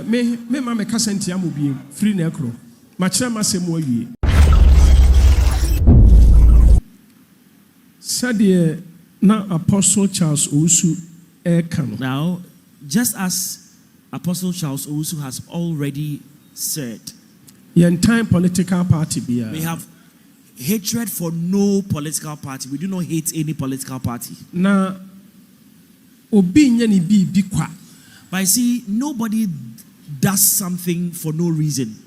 me mama kasenti amobi free na ekro ma kire ma semu awie Sadie na Apostle Charles Owusu ekano. Now, just as Apostle Charles Owusu has already said, yen time political party bia. We have hatred for no political party. We do not hate any political party. Na obi nya ni bi kwa. But I see nobody does something for no reason.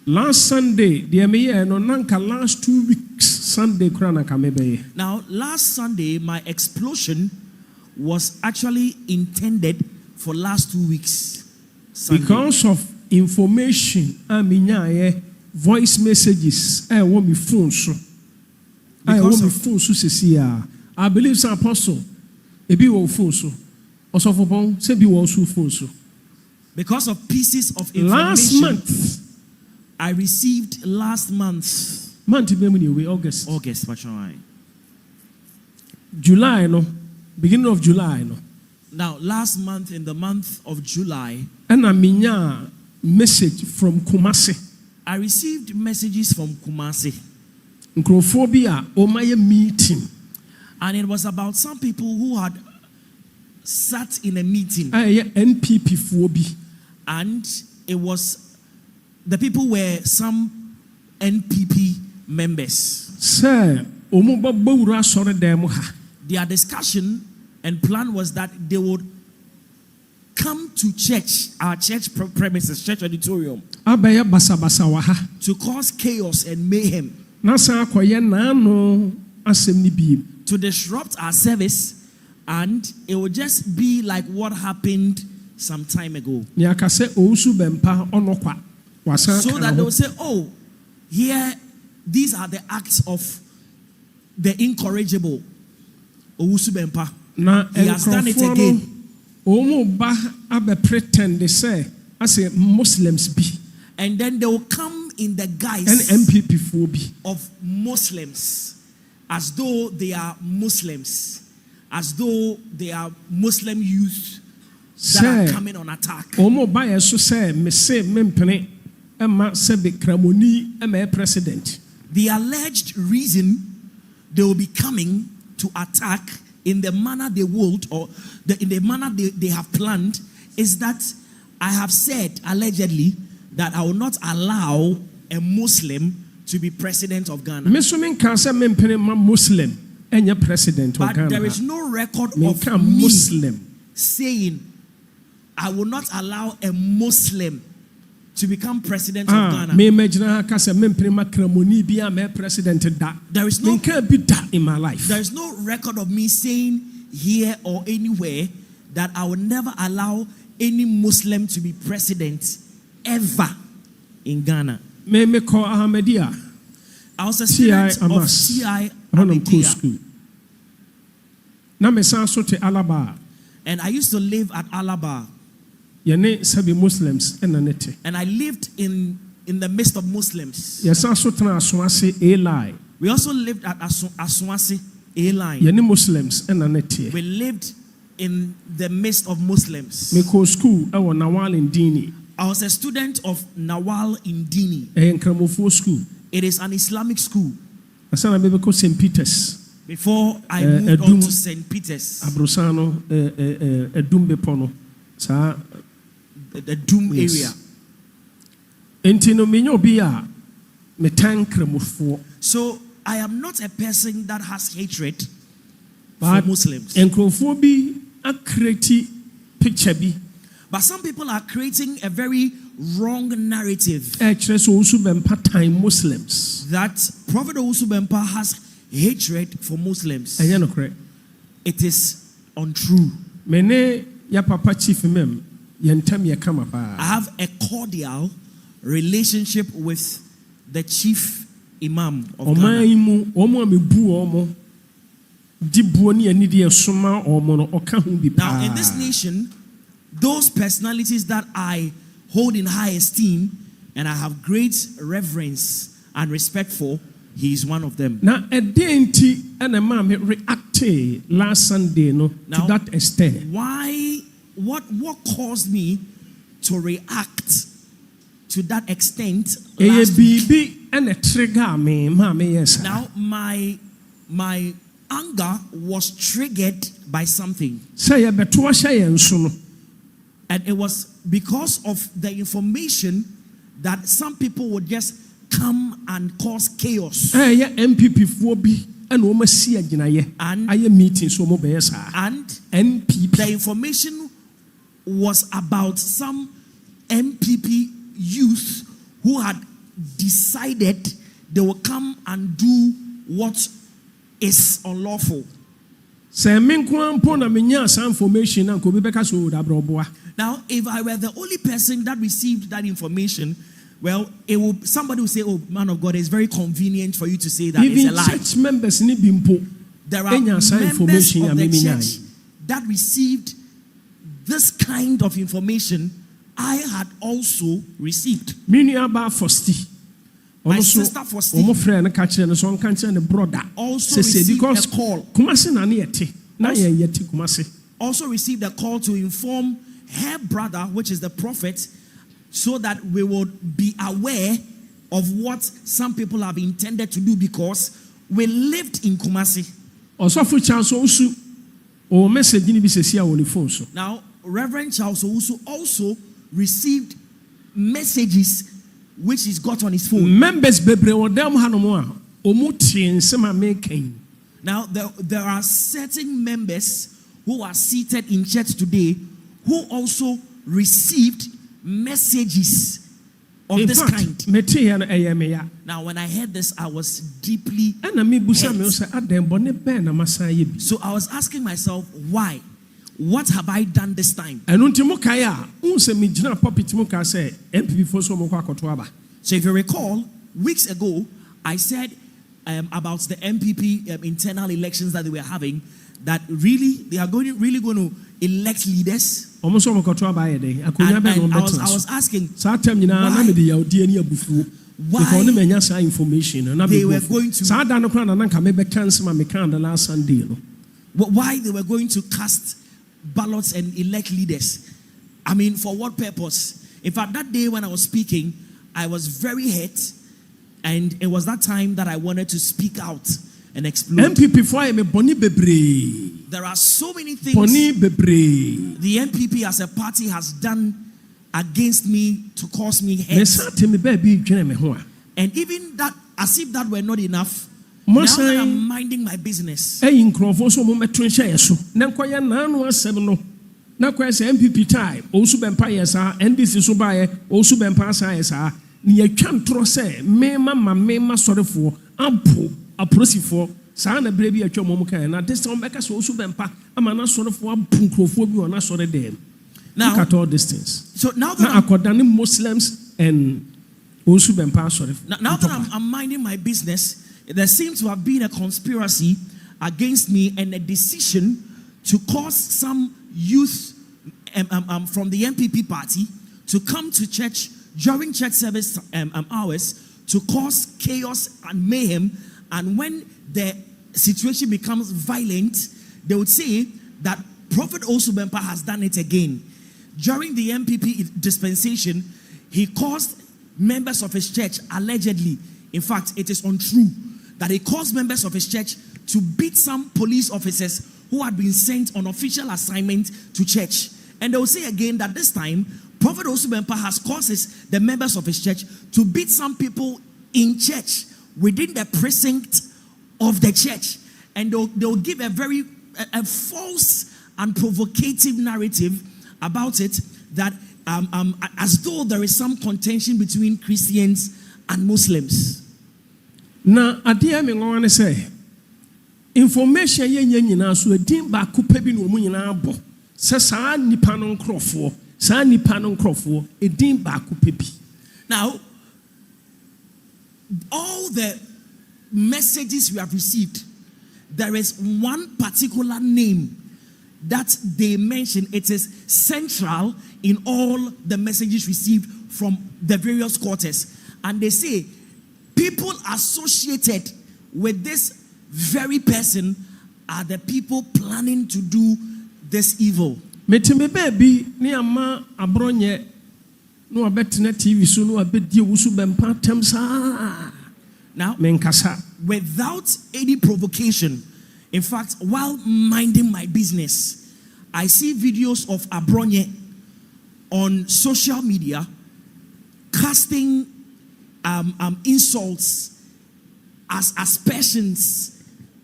Last Sunday, the MA no nanka last 2 weeks Sunday krana kamebe. Now, last Sunday, my explosion was actually intended for last 2 weeks. Sunday. Because of information, voice messages, I want me phone so. I want me phone so. I believe some apostle, a be wo phone so. Also for bon, say be wo phone so. Because of pieces of information. Last month. I received last month. August. August, what's right? July, no. Beginning of July, no. Now, last month, in the month of July, and I mean, message from Kumasi. I received messages from Kumasi. Nkrophobia, Omaya meeting. And it was about some people who had sat in a meeting. NPP phobia. And it was. The people were some NPP members. Sir, their discussion and plan was that they would come to church, our church premises, church auditorium, to cause chaos and mayhem, to disrupt our service, and it would just be like what happened some time ago. So that they will say, oh, here, these are the acts of the incorrigible Owusu Bempah. He has done it again. Pretend they say, I say Muslims be. And then they will come in the guise of Muslims, as though they are Muslims, as though they are Muslim youth that are coming on attack. The alleged reason they will be coming to attack in the manner they would, or in the manner they have planned, is that I have said allegedly that I will not allow a Muslim to be president of Ghana. Muslim president but there is no record of me saying I will not allow a Muslim to become president of Ghana. There is no in my life. There is no record of me saying here or anywhere that I will never allow any Muslim to be president ever in Ghana. I was a student of CI Ahmadiyyah. And I used to live at Alaba. And I lived in the midst of Muslims. We also lived at Aswasi A-line. We lived in the midst of Muslims. I was a student of Nawal Indini. It is an Islamic school. St. Peter's. Before I moved on to St. Peter's. The Doom area. So I am not a person that has hatred for Muslims. But some people are creating a very wrong narrative that Prophet Owusu Bempah has hatred for Muslims. It is untrue. I have a cordial relationship with the chief imam of Ghana. Now, in this nation, those personalities that I hold in high esteem and I have great reverence and respect for, he is one of them. Now, a dainty and a mom reacted last Sunday to that extent. Why? What caused me to react to that extent. Now, my anger was triggered by something. And it was because of the information that some people would just come and cause chaos. And the information was about some NPP youth who had decided they will come and do what is unlawful. Now, if I were the only person that received that information, well, somebody will say, "Oh, man of God, it's very convenient for you to say that it's a lie." Church members, there are members of the church that received this kind of information. I had also received. My sister Fosti also received a call to inform her brother, which is the prophet, so that we would be aware of what some people have intended to do, because we lived in Kumasi. Now, Reverend Charles Owusu also received messages which he's got on his phone. Now, there are certain members who are seated in church today who also received messages of this kind. Now, when I heard this, I was deeply hurt. So I was asking myself, why? What have I done this time? So if you recall, weeks ago, I said about the NPP internal elections that they were having, that really they are going to elect leaders. And I was asking why they were going to cast ballots and elect leaders. I mean, for what purpose? In fact, that day when I was speaking, I was very hurt, and it was that time that I wanted to speak out and explode. There are so many things the NPP as a party has done against me to cause me hurt. And even that, as if that were not enough, now that I'm minding my business, NPP time, Owusu Bempah yesa, NDC so bae, Owusu Bempah sa yesa, ni atwa ntro se mema sorefo, ampo, aprosifo, sa na brebi atwa mom kan na this time beka so Owusu Bempah amana sorefo ampo nkrofo bi ona sore dem. Look at all these things. So now that according Muslims and Owusu Bempah sorefo. Now that I'm minding my business, there seems to have been a conspiracy against me and a decision to cause some youth from the NPP party to come to church during church service hours to cause chaos and mayhem. And when the situation becomes violent, they would say that Prophet Owusu Bempah has done it again. During the NPP dispensation, he caused members of his church, allegedly, in fact, it is untrue, that he caused members of his church to beat some police officers who had been sent on official assignment to church. And they will say again that this time, Prophet Owusu Bempah has caused the members of his church to beat some people in church within the precinct of the church. And they'll give a very false and provocative narrative about it, that as though there is some contention between Christians and Muslims. Na adia me ngwan say information ye nyina so edin ba kupa bi no mu nyina abo se saa nipa no nkrofo edin ba kupa bi. Now, all the messages we have received, there is one particular name that they mention. It is central in all the messages received from the various quarters, and they say people associated with this very person are the people planning to do this evil. Metime baby ni ama abronye no abetena TV so no abedi Owusu Bempah temsa. Now, menkasa without any provocation, in fact, while minding my business, I see videos of Abronye on social media casting insults, as aspersions,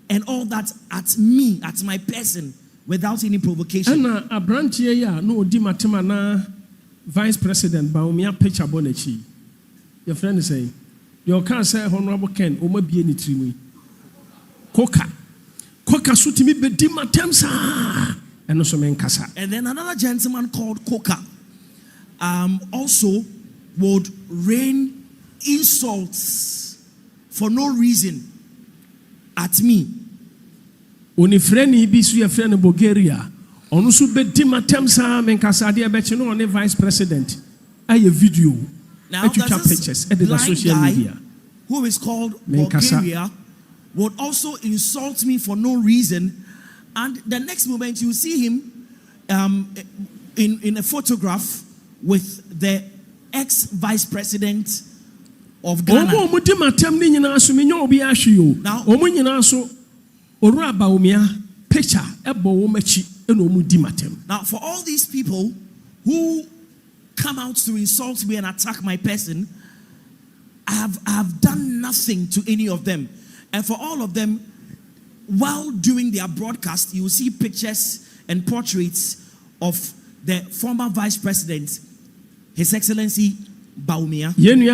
and all that at me, at my person, without any provocation. And Abrantie ya no di matema na Vice President Bawumia picture bonechi. Your friend is saying, your car say Honorable Ken, Oma be any tree. Koka sutimi be di matemsa. And also menkasa. And then another gentleman called Koka also would rain insults for no reason at me. Oni freni bisu ya freni Bulgaria. Onu su be di matemsa menkasa dia bechi no one Vice President. Aye video. Now there's pictures this blind social guy media. who is called menkasa. Bulgaria would also insult me for no reason, and the next moment you see him in a photograph with the ex-Vice President of Ghana. Now, now, for all these people who come out to insult me and attack my person, I have done nothing to any of them. And for all of them, while doing their broadcast, you will see pictures and portraits of the former Vice President, His Excellency Bawumia. Then we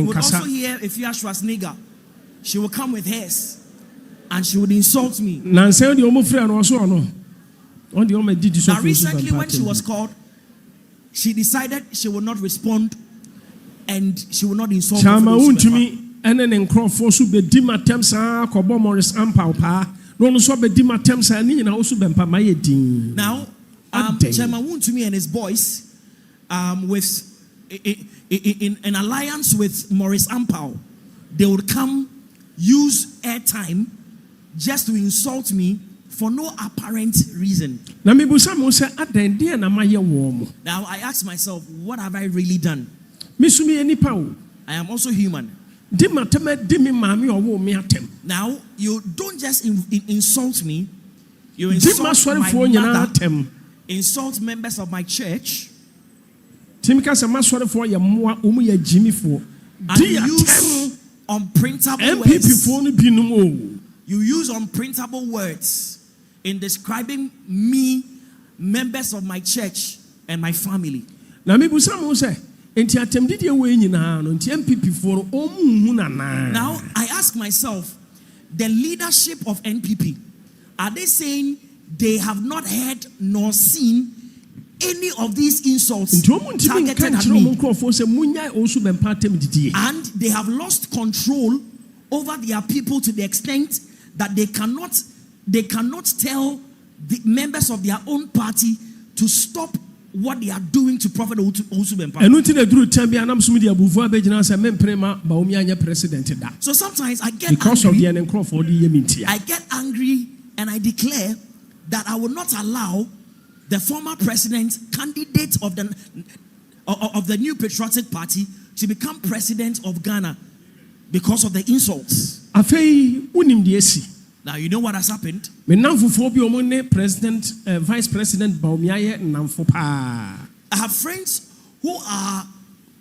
would also hear Efia Schwarzenegger. She will come with hers and she would insult me. Now recently when she was called, she decided she would not respond and she would not insult me. And then Crawford be dimatemsa kobo Morris Ampao pa no so be dimatemsa ni na Owusu Bempah maye din. Now Chairman Wontumi and his boys with in alliance with Morris Ampao, they would come use airtime just to insult me for no apparent reason. Now I ask myself, what have I really done? I am also human. Now, you don't just insult me, you insult my mother, insult members of my church, and use unprintable words. You use unprintable words in describing me, members of my church, and my family. Now, I ask myself, the leadership of NPP, are they saying they have not heard nor seen any of these insults targeted at me? And they have lost control over their people to the extent that they cannot tell the members of their own party to stop what they are doing to Prophet Owusu Bempah. So sometimes I get angry and I declare that I will not allow the former president, candidate of the new patriotic party, to become president of Ghana because of the insults. Now you know what has happened. Vice President Bawumia. I have friends who are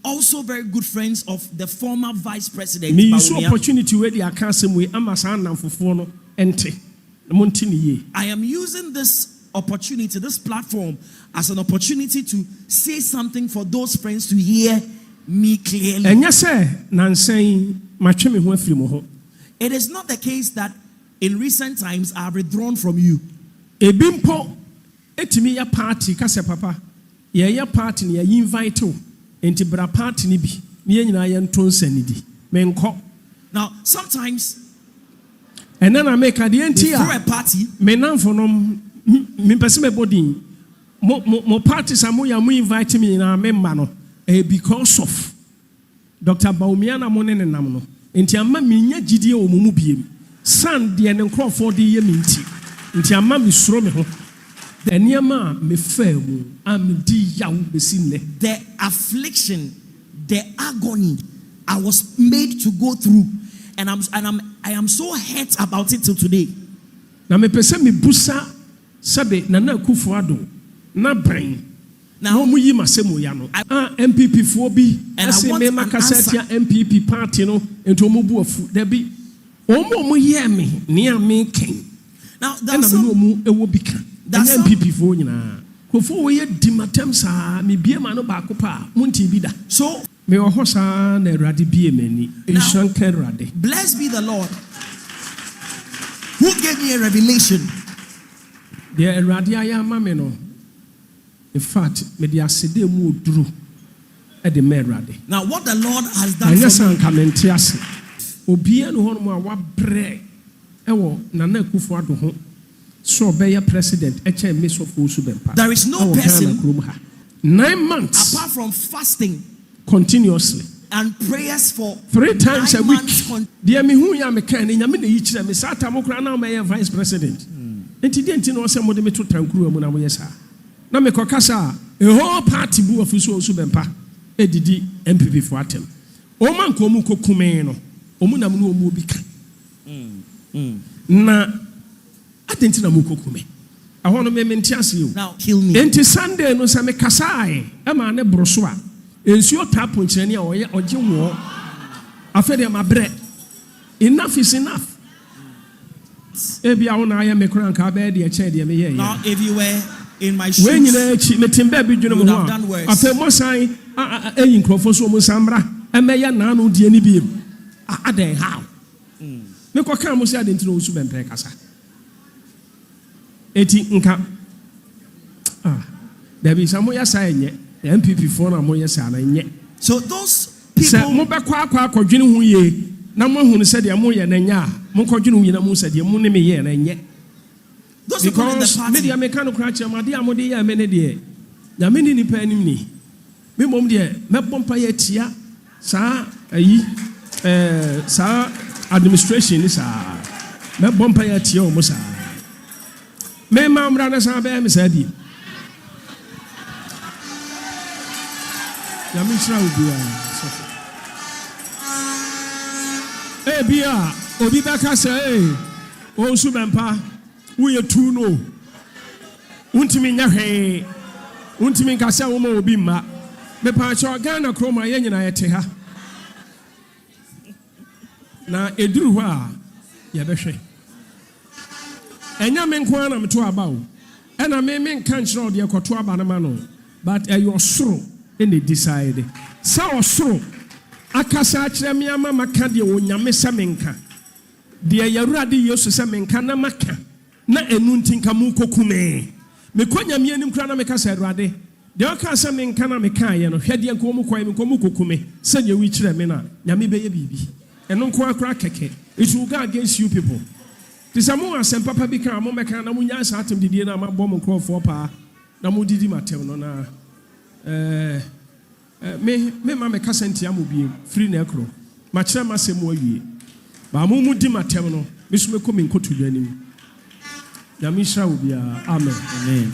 also very good friends of the former Vice President Bawumia. I am using this opportunity, this platform, as an opportunity to say something for those friends to hear me clearly. It is not the case that in recent times I have withdrawn from you. Ebimpo etimi ya party kase papa ya party ni ya invite o enti bra party ni bi ni nyina ya ntonsanidi menko. Now sometimes and then I make a a party menamfo no me pese me body mo party samu ya mu invite me na memba no because of Dr. Bawumia na mo ne nam no enti amma menya gidie o mu biem san de ne Crawford ye minti nti amma me suro me ho The affliction, the agony I was made to go through, and I am so hurt about it till today. Now MPP for be and I want an answer. MPP party no into Mobu of there be Omo hear me near me king. Now that's MPP for you now. Before we had Dimatemsa, me be a man of Bacopa, Munti Bida. So me or Hosa ne radi be many in Shanker Radi. Blessed be the Lord who gave me a revelation. The Radia Mameno. In fact, media sede mu dru e de merade. Now what the Lord has done for me. Obia no hono a wabre e wo Nana Akufo-Addo ho so be president e che Owusu Bempah. There is no person 9 months apart from fasting continuously and prayers for 3 times a week. Dear me hu ya me kan nyame na yichira me sata mo kra na me vice president. Enti de enti no se mo de me to tankuru mu na mo yesa. Na me kokasa a whole party bu Owusu Bempah edidi MPP for atem. Oman ko mu kokume no omu na mu no omu obi kan. Na atenti na mu kokume. Ahono me mentiase yo. Now kill me. Enti Sunday no se me kasae e ma ne broso a ensuo tapo nkyerene a oye oje wo afede ma bre. Enough is enough. Ebi a wona aye me kran ka ba de e che de me ye. Now if you were in my shoes, when you have done worse. After Mosai, a Crawford, Musambra, and Maya Nano Dianibi. Ade how? Look what Camus said into Owusu Bempah. Eti Nka. There is some more saying yet. The MPP for a more saying yet. So those people. Mobaqua, Cordino, ye. No one who said the Amoya Nanya, Moncordino, Yanamu said the Munimi and yet. Those because media mechanical crutch, my dear Modia, many dear. The many depending me. Me mom dear, Mepompa yetia, sa administration is Mepompa yetio Mosa. Me mam runners are bear Miss Eddie. Yamisha will be a Bia, Obibaka say, Owusu Bempah. We are too no. Untimi nyahe. Untimi kasa wo ma obi ma. Me pa cho Ghana kroma ye nyina yete ha. Na eduru ho a ye behwe. Enya me nko na meto aba wo. E na me nka nkyere de ekoto aba na ma no. But you soro in the decide. Sa osoro akasa akire me ama maka de onyame se menka. De yawurade Yesu se menka na maka. Na enuntinka mu kokume me konya me anim kra na me kasa Awurade de o ka se me nka na me kan ye no hwede nko mu kwai me nko mu kokume se ye wi kire me na nyame be ye bibi eno nko akra keke it will go against you people tisamu asem papa bi kan mo me kan na mu nya sa atem didie na ma bom nko fo pa na mu didi matem no na me ma me kasa ntia mo bi free na ekro ma kire ma se mo awie ba mu di matem no me so me ko me nkoto anim Yamisha will be amen. Amen.